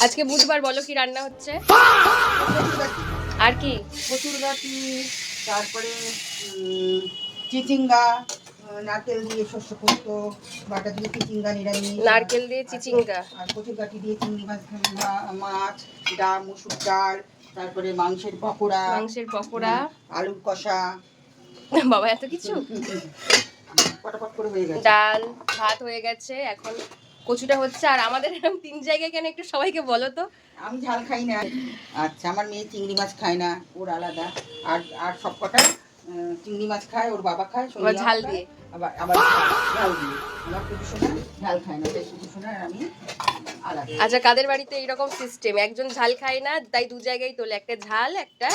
আজকে বুধবার, বলো কি রান্না হচ্ছে? আর কি? কচুরগাঠি, তারপরে চিচিঙ্গা, নারকেল দিয়ে শস্য পোস্ত, বাটা দিয়ে চিচিঙ্গা নিরামিষ, নারকেল দিয়ে চিচিঙ্গা, আর কচুরগাঠি দিয়ে চিংড়ি মাছ, মাছ, ডাল, মুসুর ডাল, তারপরে মাংসের পকোড়া, আলুর কষা। বাবা এত কিছু! পটাপট করে হয়ে গেছে। ডাল ভাত হয়ে গেছে, এখন কচুটা হচ্ছে। আর আমাদের এরকম 3 জায়গায় কেন একটু সবাইকে বলো তো। আমি ঝাল খাই না। আচ্ছা, আমার মেয়ে চিংড়ি মাছ খায় না, ওর আলাদা। আর আর সব কটা চিংড়ি মাছ খায়, ওর বাবা খায় ঝাল দিয়ে, আবার আবার ঝাল দিয়ে। আমার কুটুসোনা ঝাল খায় না, তাই কুটুসোনা আর আমি আলাদা। আচ্ছা, কাদের বাড়িতে এরকম সিস্টেম? একজন ঝাল খায় না, তাই 2 জায়গায় তোলে, একটা ঝাল একটা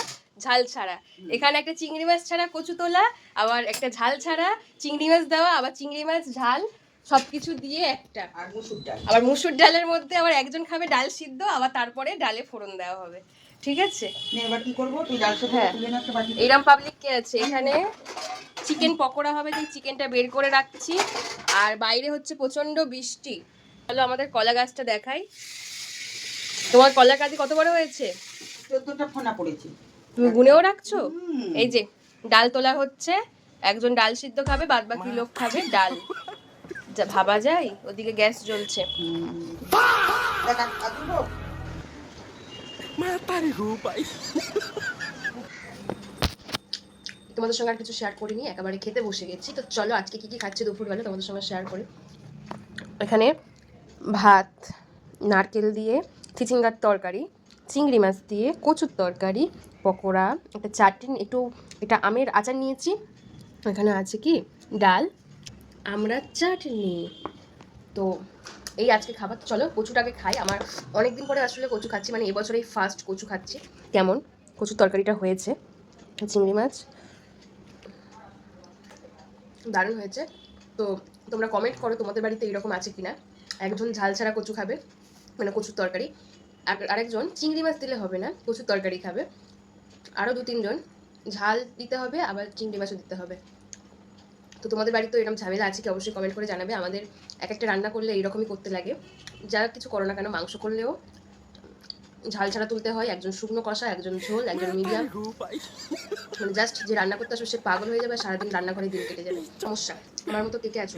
ঝাল ছাড়া। এখানে একটা চিংড়ি মাছ ছাড়া কচু তোলা, আবার একটা ঝাল ছাড়া চিংড়ি মাছ দেওয়া, আবার চিংড়ি মাছ ঝাল সবকিছু দিয়ে একটা। আর মুসুর ডাল, আবার মুসুর ডালের মধ্যে আবার একজন খাবে ডাল সিদ্ধ, আবার তারপরে ডালে ফোড়ন দেওয়া হবে। ঠিক আছে, এবার কি করবো? তুই ডাল সিদ্ধ তুলে না একটা বাটিতে। এইরকম পাবলিক কে আছে? এখানে চিকেন পকোড়া হবে, তাই চিকেনটা বের করে রাখছি। আর বাইরে হচ্ছে প্রচন্ড বৃষ্টি। চলো আমাদের কলা গাছটা দেখাই। তোমার কলা গাছ কত বড় হয়েছে? 14টা ফোনা পড়েছে। তুমি গুনেও রাখছো? এই যে ডাল তোলা হচ্ছে, একজন ডাল সিদ্ধ খাবে, বাদ বাকি লোক খাবে ডাল। যা ভাবা যায়, ওদিকে গ্যাস জ্বলছে। তোমাদের সঙ্গে আর কিছু শেয়ার করিনি, একেবারে খেতে বসে গেছি। তো চলো আজকে কি কি খাচ্ছি দুপুরবেলা তোমাদের সঙ্গে শেয়ার করি। এখানে ভাত, নারকেল দিয়ে চিচিঙ্গার তরকারি, চিংড়ি মাছ দিয়ে কচুর তরকারি, পকোড়া, একটা চাটনি, একটু এটা আমের আচার নিয়েছি। এখানে আছে কি ডাল, আমরা চাটনি। তো এই আজকে খাবার। চলো কচুটাকে খাই। আমার অনেক দিন পরে আসলে কচু খাচ্ছি, মানে এবছরেই ফার্স্ট কচু খাচ্ছি। কেমন কচুর তরকারিটা হয়েছে, চিংড়ি মাছ দারুণ হয়েছে। তো তোমরা কমেন্ট করো তোমাদের বাড়িতে এরকম আছে কিনা। একজন ঝাল ছাড়া কচু খাবে, মানে কচুর তরকারি, আরেকজন চিংড়ি মাছ দিলে হবে না, কচুর তরকারি খাবে, আরও 2-3 জন ঝাল দিতে হবে, আবার চিংড়ি মাছও দিতে হবে। তো তোমাদের বাড়িতে এরকম ঝামেলা আছে কি অবশ্যই কমেন্ট করে জানাবে। আমাদের এক একটা রান্না করলে এইরকমই করতে লাগে, যা কিছু করো না কেন। মাংস করলেও ঝাল ছাড়া তুলতে হয়, একজন শুকনো কষা, একজন ঝোল, একজন মিডিয়াম। মানে জাস্ট যে রান্না করতে আসবে সে পাগল হয়ে যাবে, সারাদিন রান্না করে দিন কেটে যাবে। সমস্যা আমার মতো কে কে আছো?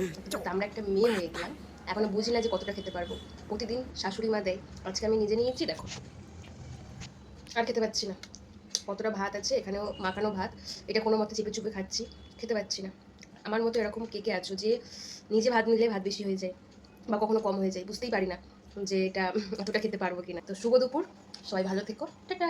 আমরা একটা মেয়ে হয়ে গেলাম, এখনো বুঝি না যে কতটা খেতে পারবো। প্রতিদিন শাশুড়ি মা দেয়, আজকে আমি নিজে নিয়েছি, দেখো আর খেতে পাচ্ছি না। কতটা ভাত আছে, এখানেও মাখানো ভাত, এটা কোনো মতে চেপে চুপে খাচ্ছি, খেতে পাচ্ছি না। আমার মতো এরকম কে কে আছো যে নিজে ভাত নিলে ভাত বেশি হয়ে যায় বা কখনো কম হয়ে যায়, বুঝতেই পারি না যে এটা অতটা খেতে পারবো কিনা। তো শুভ দুপুর, সবাই ভালো থেকো, টাটা।